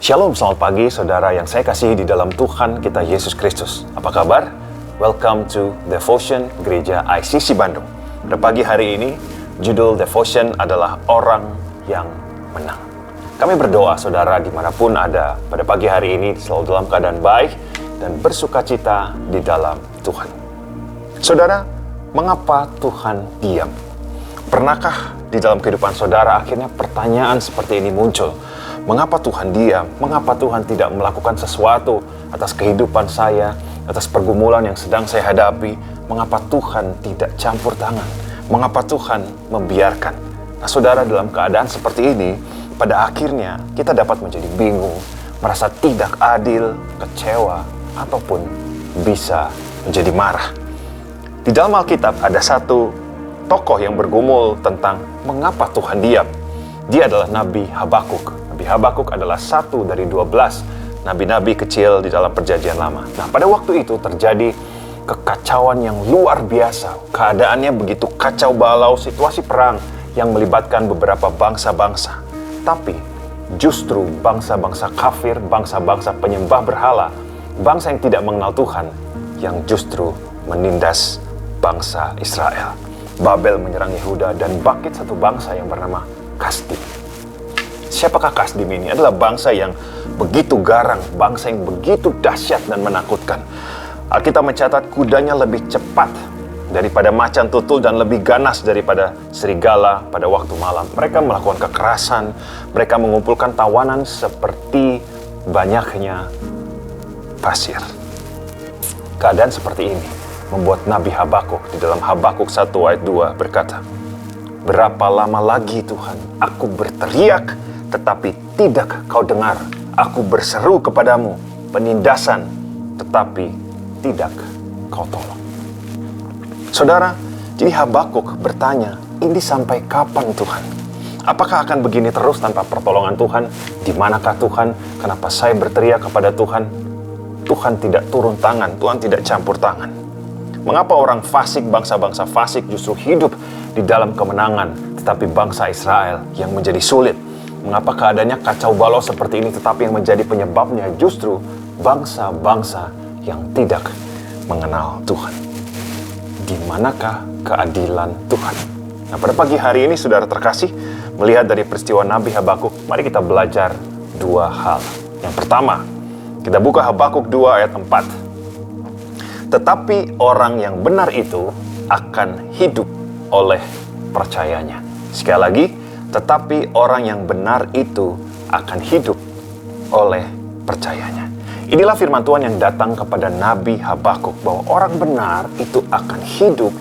Shalom, selamat pagi saudara yang saya kasihi di dalam Tuhan kita Yesus Kristus. Apa kabar? Welcome to Devotion Gereja ICC Bandung. Pada pagi hari ini, judul Devotion adalah Orang yang Menang. Kami berdoa saudara dimanapun ada pada pagi hari ini selalu dalam keadaan baik dan bersukacita di dalam Tuhan. Saudara, mengapa Tuhan diam? Pernahkah di dalam kehidupan saudara akhirnya pertanyaan seperti ini muncul? Mengapa Tuhan diam? Mengapa Tuhan tidak melakukan sesuatu atas kehidupan saya, atas pergumulan yang sedang saya hadapi? Mengapa Tuhan tidak campur tangan? Mengapa Tuhan membiarkan? Nah, saudara, dalam keadaan seperti ini, pada akhirnya kita dapat menjadi bingung, merasa tidak adil, kecewa, ataupun bisa menjadi marah. Di dalam Alkitab ada satu tokoh yang bergumul tentang mengapa Tuhan diam. Dia adalah Nabi Habakuk. Nabi Habakuk adalah satu dari 12 nabi-nabi kecil di dalam perjanjian lama. Nah, pada waktu itu terjadi kekacauan yang luar biasa. Keadaannya begitu kacau balau, situasi perang yang melibatkan beberapa bangsa-bangsa. Tapi justru bangsa-bangsa kafir, bangsa-bangsa penyembah berhala, bangsa yang tidak mengenal Tuhan, yang justru menindas bangsa Israel. Babel menyerang Yehuda dan bangkit satu bangsa yang bernama Kasdim. Siapakah Kasdim ini? Adalah bangsa yang begitu garang, bangsa yang begitu dahsyat dan menakutkan. Alkitab mencatat kudanya lebih cepat daripada macan tutul dan lebih ganas daripada serigala pada waktu malam. Mereka melakukan kekerasan, mereka mengumpulkan tawanan seperti banyaknya pasir. Keadaan seperti ini membuat Nabi Habakuk di dalam Habakuk 1 ayat 2 berkata, "Berapa lama lagi Tuhan, aku berteriak, tetapi tidak kau dengar. Aku berseru kepadamu, penindasan, tetapi tidak kau tolong." Saudara, jadi Habakuk bertanya, ini sampai kapan Tuhan? Apakah akan begini terus tanpa pertolongan Tuhan? Di manakah Tuhan? Kenapa saya berteriak kepada Tuhan? Tuhan tidak turun tangan, Tuhan tidak campur tangan. Mengapa orang fasik, bangsa-bangsa fasik justru hidup di dalam kemenangan, tetapi bangsa Israel yang menjadi sulit? Mengapa keadaannya kacau balau seperti ini, tetapi yang menjadi penyebabnya justru bangsa-bangsa yang tidak mengenal Tuhan? Di manakah keadilan Tuhan? Nah, pada pagi hari ini, saudara terkasih, melihat dari peristiwa Nabi Habakuk, mari kita belajar dua hal. Yang pertama, kita buka Habakuk 2 ayat 4. Tetapi orang yang benar itu akan hidup oleh percayanya. Sekali lagi, tetapi orang yang benar itu akan hidup oleh percayanya. Inilah firman Tuhan yang datang kepada Nabi Habakuk, bahwa orang benar itu akan hidup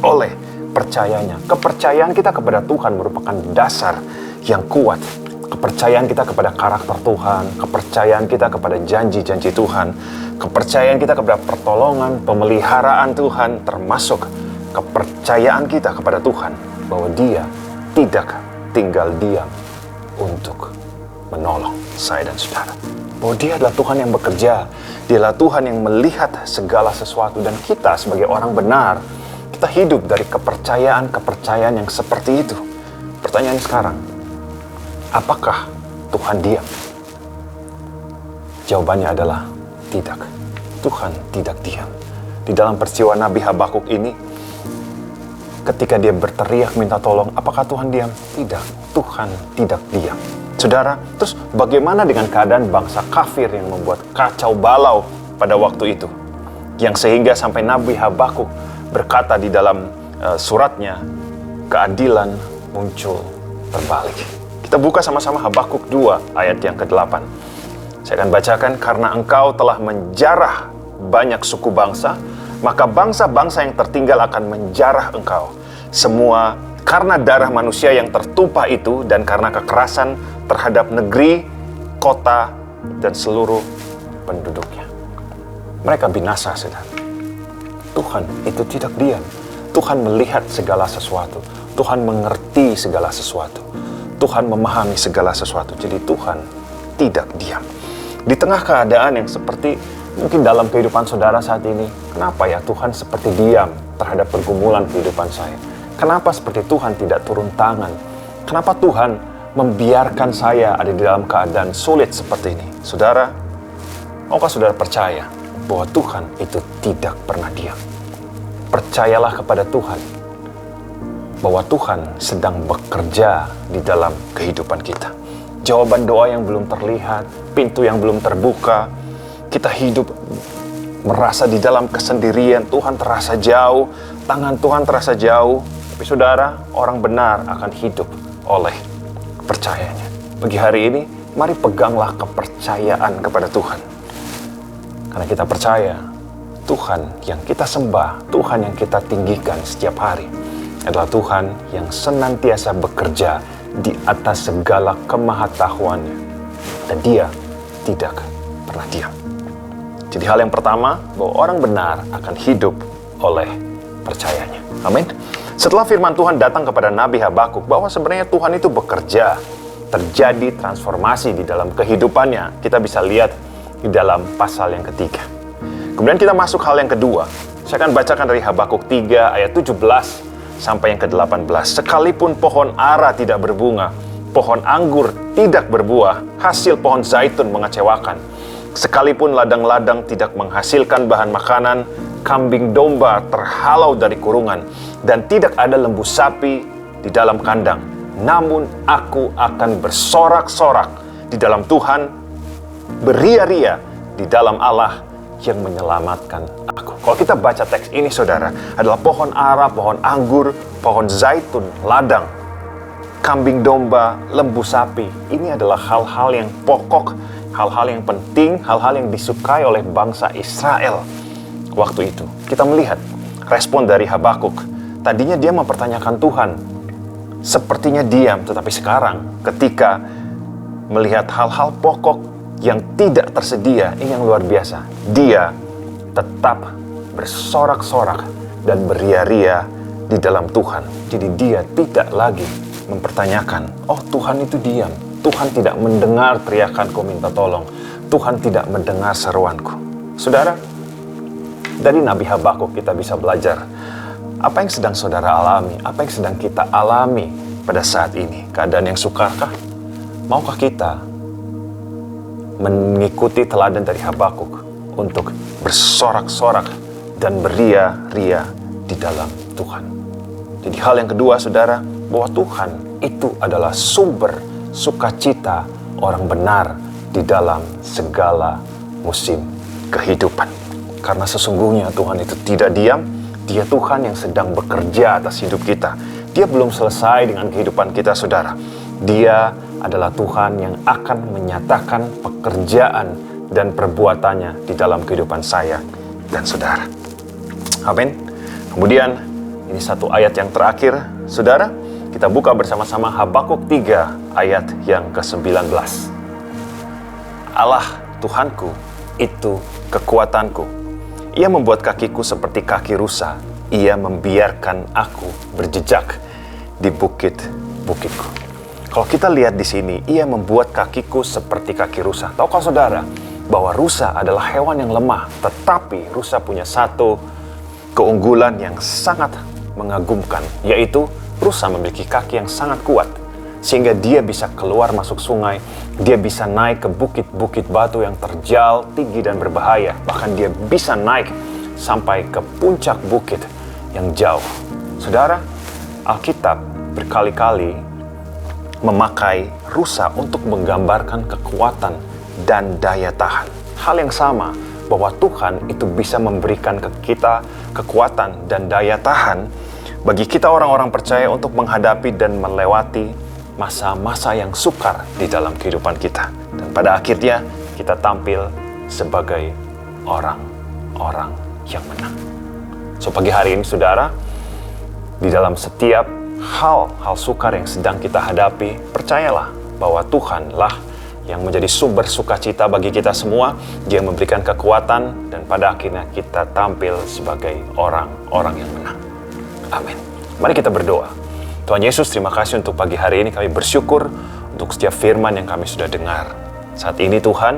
oleh percayanya. Kepercayaan kita kepada Tuhan merupakan dasar yang kuat. Kepercayaan kita kepada karakter Tuhan, kepercayaan kita kepada janji-janji Tuhan, kepercayaan kita kepada pertolongan, pemeliharaan Tuhan, termasuk kepercayaan kita kepada Tuhan bahwa Dia tidak tinggal diam untuk menolong saya dan saudara. Bahwa Dia adalah Tuhan yang bekerja, Dia adalah Tuhan yang melihat segala sesuatu, dan kita sebagai orang benar, kita hidup dari kepercayaan yang seperti itu. Pertanyaan sekarang, apakah Tuhan diam? Jawabannya adalah tidak. Tuhan tidak diam. Di dalam peristiwa Nabi Habakuk ini, ketika dia berteriak minta tolong, apakah Tuhan diam? Tidak, Tuhan tidak diam. Saudara, terus bagaimana dengan keadaan bangsa kafir yang membuat kacau balau pada waktu itu? Yang sehingga sampai Nabi Habakuk berkata di dalam suratnya, keadilan muncul terbalik. Kita buka sama-sama Habakuk 2 ayat yang ke-8. Saya akan bacakan, karena engkau telah menjarah banyak suku bangsa, maka bangsa-bangsa yang tertinggal akan menjarah engkau. Semua karena darah manusia yang tertumpah itu, dan karena kekerasan terhadap negeri, kota, dan seluruh penduduknya. Mereka binasa, saudara. Tuhan itu tidak diam. Tuhan melihat segala sesuatu. Tuhan mengerti segala sesuatu. Tuhan memahami segala sesuatu. Jadi Tuhan tidak diam. Di tengah keadaan yang seperti mungkin dalam kehidupan saudara saat ini, kenapa ya Tuhan seperti diam terhadap pergumulan kehidupan saya? Kenapa seperti Tuhan tidak turun tangan? Kenapa Tuhan membiarkan saya ada di dalam keadaan sulit seperti ini. Saudara, maukah saudara percaya bahwa Tuhan itu tidak pernah diam? Percayalah kepada Tuhan bahwa Tuhan sedang bekerja di dalam kehidupan kita. Jawaban doa yang belum terlihat, pintu yang belum terbuka, kita hidup merasa di dalam kesendirian, Tuhan terasa jauh, tangan Tuhan terasa jauh. Tapi saudara, orang benar akan hidup oleh percayanya. Pagi hari ini, mari peganglah kepercayaan kepada Tuhan. Karena kita percaya, Tuhan yang kita sembah, Tuhan yang kita tinggikan setiap hari, adalah Tuhan yang senantiasa bekerja di atas segala kemahatauannya. Dan Dia tidak pernah diam. Jadi hal yang pertama, bahwa orang benar akan hidup oleh percayanya. Amin. Setelah firman Tuhan datang kepada Nabi Habakuk bahwa sebenarnya Tuhan itu bekerja, terjadi transformasi di dalam kehidupannya. Kita bisa lihat di dalam pasal yang ketiga. Kemudian kita masuk hal yang kedua. Saya akan bacakan dari Habakuk 3 ayat 17 sampai yang ke-18. Sekalipun pohon ara tidak berbunga, pohon anggur tidak berbuah, hasil pohon zaitun mengecewakan. Sekalipun ladang-ladang tidak menghasilkan bahan makanan, kambing domba terhalau dari kurungan, dan tidak ada lembu sapi di dalam kandang. Namun aku akan bersorak-sorak di dalam Tuhan, beria-ria di dalam Allah yang menyelamatkan aku. Kalau kita baca teks ini, saudara, adalah pohon ara, pohon anggur, pohon zaitun, ladang, kambing domba, lembu sapi. Ini adalah hal-hal yang pokok, hal-hal yang penting, hal-hal yang disukai oleh bangsa Israel waktu itu. Kita melihat respon dari Habakuk. Tadinya dia mempertanyakan Tuhan, sepertinya diam, tetapi sekarang ketika melihat hal-hal pokok yang tidak tersedia, ini yang luar biasa. Dia tetap bersorak-sorak dan beria-ria di dalam Tuhan. Jadi dia tidak lagi mempertanyakan, oh Tuhan itu diam. Tuhan tidak mendengar teriakanku minta tolong. Tuhan tidak mendengar seruanku. Saudara, dari Nabi Habakuk kita bisa belajar apa yang sedang saudara alami, apa yang sedang kita alami pada saat ini. Keadaan yang sukarkah? Maukah kita mengikuti teladan dari Habakuk untuk bersorak-sorak dan beria-ria di dalam Tuhan? Jadi hal yang kedua, saudara, bahwa Tuhan itu adalah sumber sukacita orang benar di dalam segala musim kehidupan. Karena sesungguhnya Tuhan itu tidak diam, Dia Tuhan yang sedang bekerja atas hidup kita. Dia belum selesai dengan kehidupan kita, saudara. Dia adalah Tuhan yang akan menyatakan pekerjaan dan perbuatannya di dalam kehidupan saya dan saudara. Amin. Kemudian, ini satu ayat yang terakhir, saudara. Kita buka bersama-sama Habakuk 3 ayat yang ke-19. Allah Tuhanku itu kekuatanku. Ia membuat kakiku seperti kaki rusa. Ia membiarkan aku berjejak di bukit-bukitku. Kalau kita lihat di sini, ia membuat kakiku seperti kaki rusa. Tahukah saudara bahwa rusa adalah hewan yang lemah, tetapi rusa punya satu keunggulan yang sangat mengagumkan, yaitu rusa memiliki kaki yang sangat kuat, sehingga dia bisa keluar masuk sungai, dia bisa naik ke bukit-bukit batu yang terjal, tinggi dan berbahaya. Bahkan dia bisa naik sampai ke puncak bukit yang jauh. Saudara, Alkitab berkali-kali memakai rusa untuk menggambarkan kekuatan dan daya tahan. Hal yang sama, bahwa Tuhan itu bisa memberikan ke kita kekuatan dan daya tahan bagi kita orang-orang percaya untuk menghadapi dan melewati masa-masa yang sukar di dalam kehidupan kita. Dan pada akhirnya kita tampil sebagai orang-orang yang menang. So pagi hari ini, saudara, di dalam setiap hal sukar yang sedang kita hadapi, percayalah bahwa Tuhanlah yang menjadi sumber sukacita bagi kita semua. Dia memberikan kekuatan dan pada akhirnya kita tampil sebagai orang-orang yang menang. Amin. Mari kita berdoa. Tuhan Yesus, terima kasih untuk pagi hari ini. Kami bersyukur untuk setiap firman yang kami sudah dengar. Saat ini Tuhan,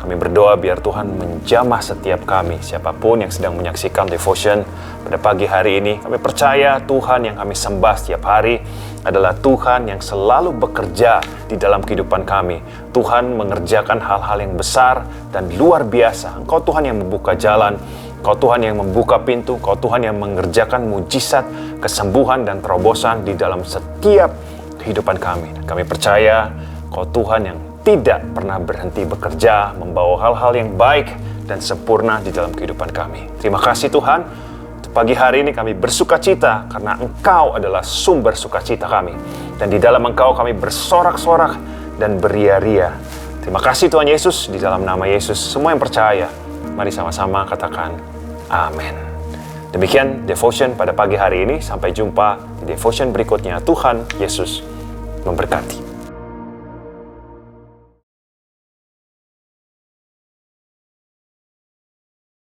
Kami berdoa biar Tuhan menjamah setiap kami, siapapun yang sedang menyaksikan devotion pada pagi hari ini. Kami percaya Tuhan yang kami sembah setiap hari adalah Tuhan yang selalu bekerja di dalam kehidupan kami. Tuhan mengerjakan hal-hal yang besar dan luar biasa. Engkau Tuhan yang membuka jalan, Engkau Tuhan yang membuka pintu, Engkau Tuhan yang mengerjakan mujizat, kesembuhan dan terobosan di dalam setiap kehidupan kami. Kami percaya Engkau Tuhan yang tidak pernah berhenti bekerja, membawa hal-hal yang baik dan sempurna di dalam kehidupan kami. Terima kasih Tuhan, untuk pagi hari ini kami bersuka cita karena Engkau adalah sumber sukacita kami. Dan di dalam Engkau kami bersorak-sorak dan beria-ria. Terima kasih Tuhan Yesus, di dalam nama Yesus semua yang percaya, mari sama-sama katakan amin. Demikian devotion pada pagi hari ini, sampai jumpa di devotion berikutnya. Tuhan Yesus memberkati.